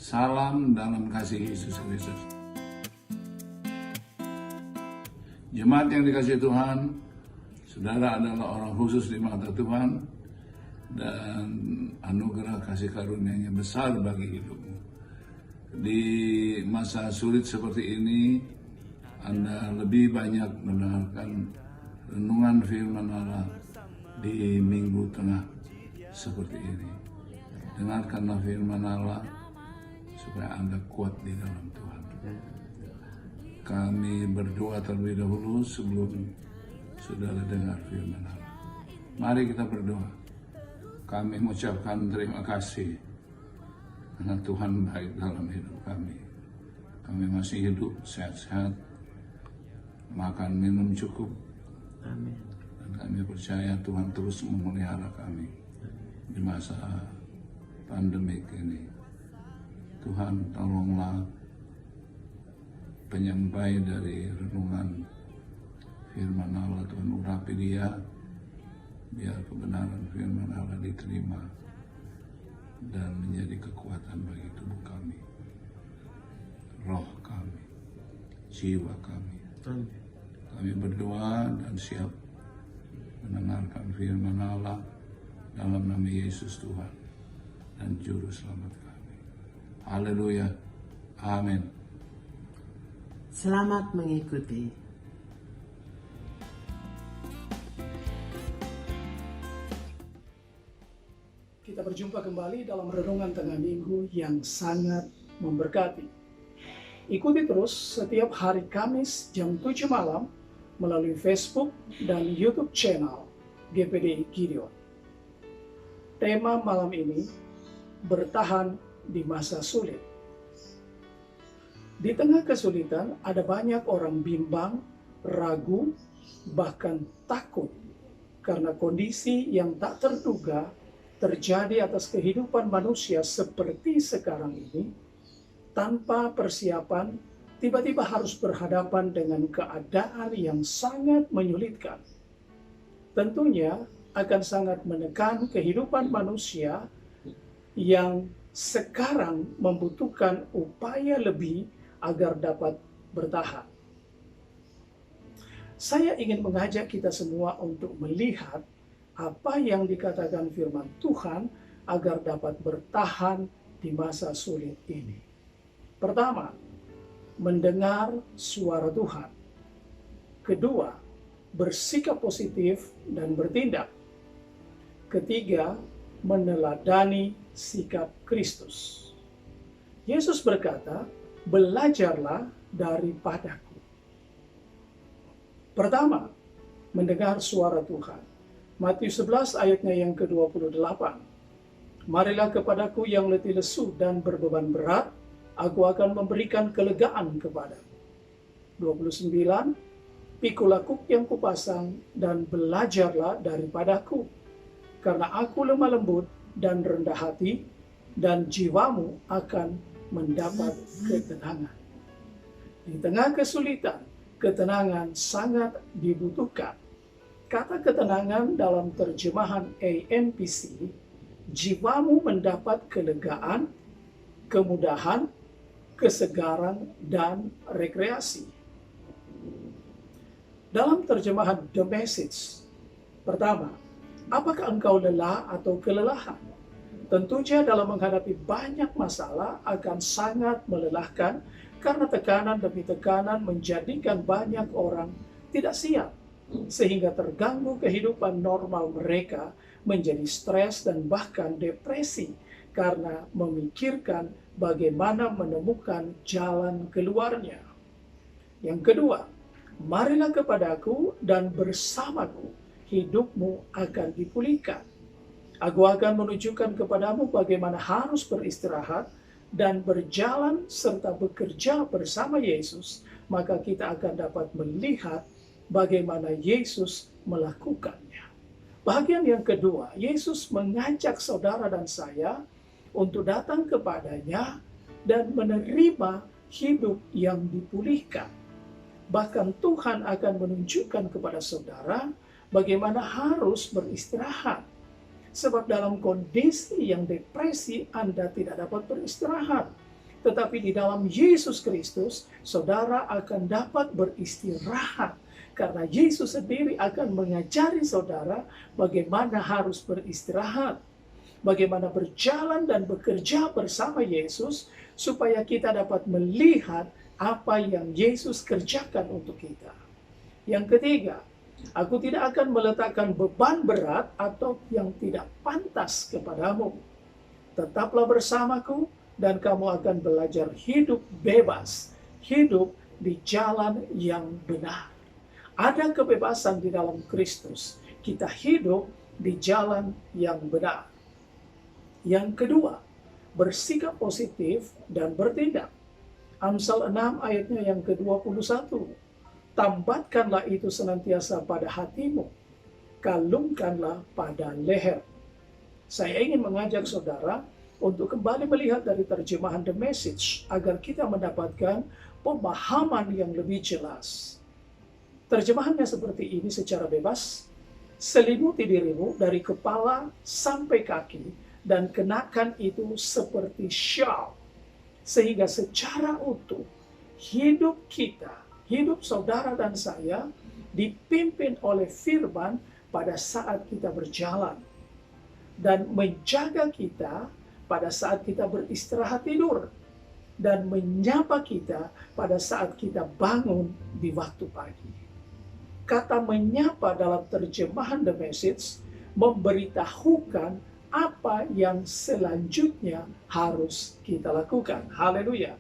Salam dalam kasih Yesus Kristus. Jemaat yang dikasihi Tuhan, saudara adalah orang khusus di mata Tuhan dan anugerah kasih karunia-Nya besar bagi hidupmu. Di masa sulit seperti ini, Anda lebih banyak mendengarkan renungan firman Allah di minggu tengah seperti ini. Dengarkanlah firman Allah supaya Anda kuat di dalam Tuhan. Kami berdoa terlebih dahulu sebelum saudara dengar firman Allah. Mari kita berdoa. Kami mengucapkan terima kasih karena Tuhan baik dalam hidup kami. Kami masih hidup sehat-sehat, makan minum cukup. Amin. Dan kami percaya Tuhan terus memelihara kami di masa pandemik ini. Tuhan, tolonglah penyampai dari renungan firman Allah. Tuhan, urapi dia biar kebenaran firman Allah diterima dan menjadi kekuatan bagi tubuh kami, roh kami, jiwa kami. Kami berdoa dan siap mendengarkan firman Allah dalam nama Yesus Tuhan dan Juru Selamat kami. Haleluya. Amin. Selamat mengikuti. Kita berjumpa kembali dalam renungan tengah minggu yang sangat memberkati. Ikuti terus setiap hari Kamis jam 7 malam melalui Facebook dan YouTube channel GPD Gideon. Tema malam ini, bertahan di masa sulit. Di tengah kesulitan ada banyak orang bimbang, ragu, bahkan takut karena kondisi yang tak terduga terjadi atas kehidupan manusia seperti sekarang ini. Tanpa persiapan, tiba-tiba harus berhadapan dengan keadaan yang sangat menyulitkan. Tentunya akan sangat menekan kehidupan manusia yang sekarang membutuhkan upaya lebih agar dapat bertahan. Saya ingin mengajak kita semua untuk melihat apa yang dikatakan firman Tuhan agar dapat bertahan di masa sulit ini. Pertama, mendengar suara Tuhan. Kedua, bersikap positif dan bertindak. Ketiga, meneladani sikap Kristus. Yesus berkata, belajarlah daripadaku. Pertama, mendengar suara Tuhan. Matius 11 ayatnya yang ke-28. Marilah kepadaku yang letih lesu dan berbeban berat, aku akan memberikan kelegaan kepadamu. 29. Pikulah kuk yang kupasang dan belajarlah daripadaku, karena aku lemah lembut dan rendah hati, dan jiwamu akan mendapat ketenangan. Di tengah kesulitan, ketenangan sangat dibutuhkan. Kata ketenangan dalam terjemahan AMPC, jiwamu mendapat kelegaan, kemudahan, kesegaran, dan rekreasi. Dalam terjemahan The Message, pertama, apakah engkau lelah atau kelelahan? Tentunya dalam menghadapi banyak masalah akan sangat melelahkan karena tekanan demi tekanan menjadikan banyak orang tidak siap, sehingga terganggu kehidupan normal mereka, menjadi stres dan bahkan depresi karena memikirkan bagaimana menemukan jalan keluarnya. Yang kedua, marilah kepadaku dan bersamaku hidupmu akan dipulihkan. Aku akan menunjukkan kepadamu bagaimana harus beristirahat dan berjalan serta bekerja bersama Yesus, maka kita akan dapat melihat bagaimana Yesus melakukannya. Bagian yang kedua, Yesus mengajak saudara dan saya untuk datang kepadanya dan menerima hidup yang dipulihkan. Bahkan Tuhan akan menunjukkan kepada saudara bagaimana harus beristirahat. Sebab dalam kondisi yang depresi, Anda tidak dapat beristirahat. Tetapi di dalam Yesus Kristus, saudara akan dapat beristirahat. Karena Yesus sendiri akan mengajari saudara bagaimana harus beristirahat. Bagaimana berjalan dan bekerja bersama Yesus, supaya kita dapat melihat apa yang Yesus kerjakan untuk kita. Yang ketiga, aku tidak akan meletakkan beban berat atau yang tidak pantas kepadamu. Tetaplah bersamaku, dan kamu akan belajar hidup bebas, hidup di jalan yang benar. Ada kebebasan di dalam Kristus. Kita hidup di jalan yang benar. Yang kedua, bersikap positif dan bertindak. Amsal 6 ayatnya yang ke-21. Tambatkanlah itu senantiasa pada hatimu, kalungkanlah pada leher. Saya ingin mengajak saudara untuk kembali melihat dari terjemahan The Message agar kita mendapatkan pemahaman yang lebih jelas. Terjemahannya seperti ini secara bebas. Selimuti dirimu dari kepala sampai kaki dan kenakan itu seperti syal, sehingga secara utuh hidup kita, hidup saudara dan saya dipimpin oleh firman pada saat kita berjalan dan menjaga kita pada saat kita beristirahat tidur, dan menyapa kita pada saat kita bangun di waktu pagi. Kata menyapa dalam terjemahan The Message memberitahukan apa yang selanjutnya harus kita lakukan. Haleluya.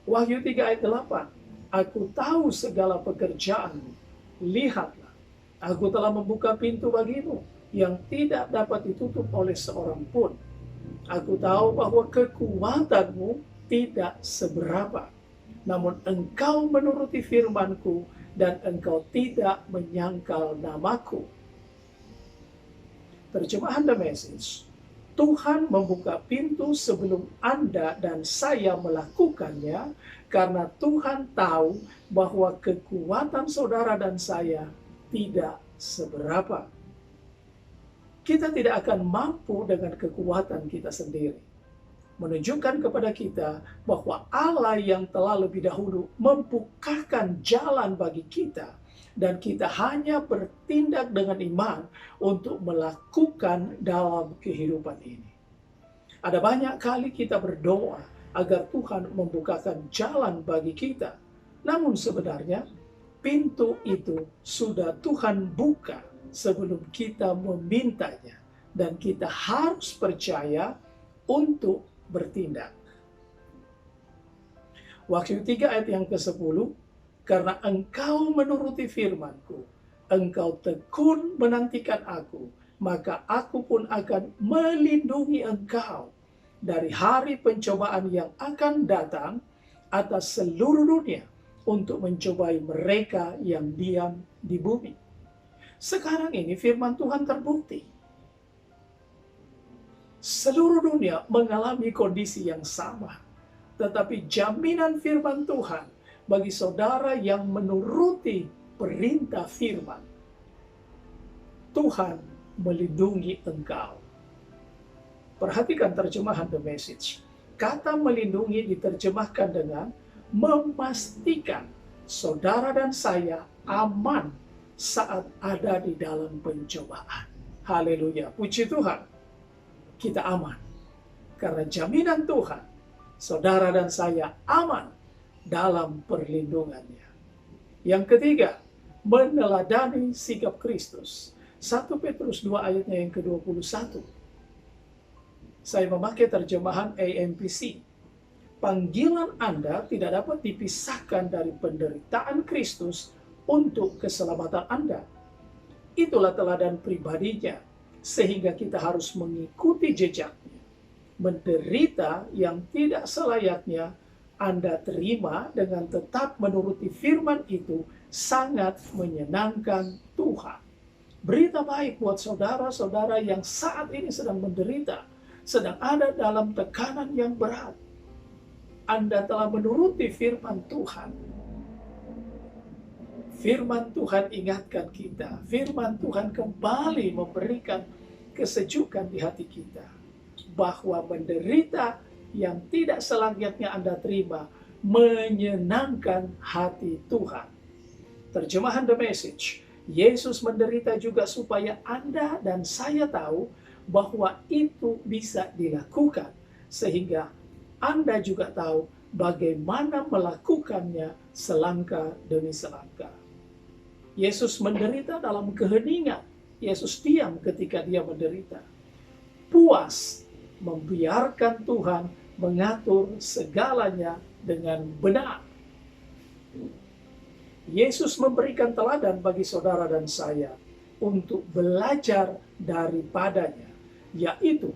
Wahyu 3 ayat 8. Aku tahu segala pekerjaanmu. Lihatlah, aku telah membuka pintu bagimu yang tidak dapat ditutup oleh seorang pun. Aku tahu bahwa kekuatanmu tidak seberapa, namun engkau menuruti firmanku dan engkau tidak menyangkal namaku. Terjemahan The Message, Tuhan membuka pintu sebelum Anda dan saya melakukannya, karena Tuhan tahu bahwa kekuatan saudara dan saya tidak seberapa. Kita tidak akan mampu dengan kekuatan kita sendiri. Menunjukkan kepada kita bahwa Allah yang telah lebih dahulu membukakan jalan bagi kita, dan kita hanya bertindak dengan iman untuk melakukan dalam kehidupan ini. Ada banyak kali kita berdoa agar Tuhan membukakan jalan bagi kita. Namun sebenarnya pintu itu sudah Tuhan buka sebelum kita memintanya, dan kita harus percaya untuk bertindak. Wahyu 3 ayat yang ke-10, karena engkau menuruti firmanku, engkau tekun menantikan aku, maka aku pun akan melindungi engkau dari hari pencobaan yang akan datang atas seluruh dunia untuk mencobai mereka yang diam di bumi. Sekarang ini firman Tuhan terbukti. Seluruh dunia mengalami kondisi yang sama. Tetapi jaminan firman Tuhan bagi saudara yang menuruti perintah firman, Tuhan melindungi engkau. Perhatikan terjemahan The Message. Kata melindungi diterjemahkan dengan memastikan saudara dan saya aman saat ada di dalam pencobaan. Haleluya, puji Tuhan. Kita aman karena jaminan Tuhan, saudara dan saya aman dalam perlindungannya. Yang ketiga, meneladani sikap Kristus. 1 Petrus 2 ayatnya yang ke-21. Saya memakai terjemahan AMPC. Panggilan Anda tidak dapat dipisahkan dari penderitaan Kristus untuk keselamatan Anda. Itulah teladan pribadinya, sehingga kita harus mengikuti jejaknya. Menderita yang tidak selayaknya Anda terima dengan tetap menuruti firman itu sangat menyenangkan Tuhan. Berita baik buat saudara-saudara yang saat ini sedang menderita, sedang ada dalam tekanan yang berat. Anda telah menuruti firman Tuhan. Firman Tuhan ingatkan kita. Firman Tuhan kembali memberikan kesejukan di hati kita. Bahwa menderita yang tidak selayaknya Anda terima menyenangkan hati Tuhan. Terjemahan The Message, Yesus menderita juga supaya Anda dan saya tahu bahwa itu bisa dilakukan, sehingga Anda juga tahu bagaimana melakukannya selangkah demi selangkah. Yesus menderita dalam keheningan. Yesus diam ketika dia menderita. Puas membiarkan Tuhan mengatur segalanya dengan benar. Yesus memberikan teladan bagi saudara dan saya untuk belajar daripadanya, yaitu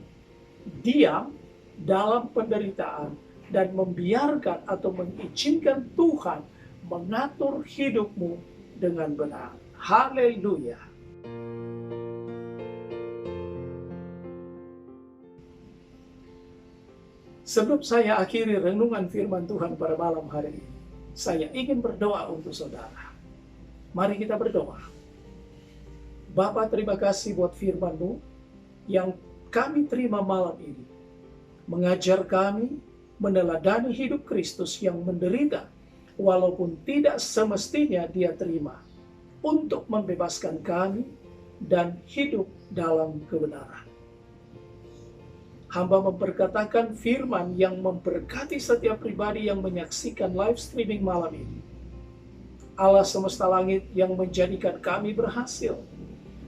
diam dalam penderitaan dan membiarkan atau mengizinkan Tuhan mengatur hidupmu dengan benar. Haleluya. Sebelum saya akhiri renungan firman Tuhan pada malam hari ini, saya ingin berdoa untuk saudara. Mari kita berdoa. Bapa, terima kasih buat firman-Mu yang kami terima malam ini. Mengajar kami meneladani hidup Kristus yang menderita, walaupun tidak semestinya dia terima, untuk membebaskan kami dan hidup dalam kebenaran. Hamba memperkatakan firman yang memberkati setiap pribadi yang menyaksikan live streaming malam ini. Allah semesta langit yang menjadikan kami berhasil,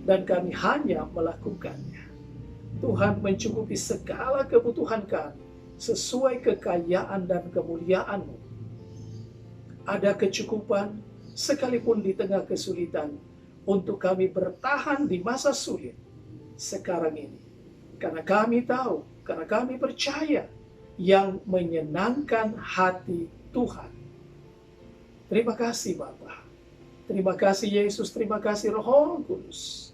dan kami hanya melakukannya. Tuhan mencukupi segala kebutuhan kami sesuai kekayaan dan kemuliaan-Mu. Ada kecukupan sekalipun di tengah kesulitan untuk kami bertahan di masa sulit sekarang ini. Karena kami tahu, karena kami percaya yang menyenangkan hati Tuhan. Terima kasih Bapa. Terima kasih Yesus, terima kasih Roh Kudus.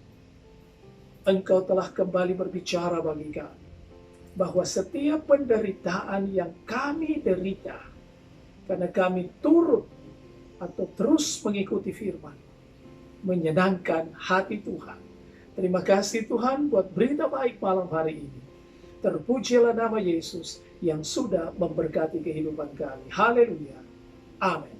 Engkau telah kembali berbicara bagi kami bahwa setiap penderitaan yang kami derita karena kami turut atau terus mengikuti firman menyenangkan hati Tuhan. Terima kasih Tuhan buat berita baik malam hari ini. Terpujilah nama Yesus yang sudah memberkati kehidupan kami. Haleluya. Amin.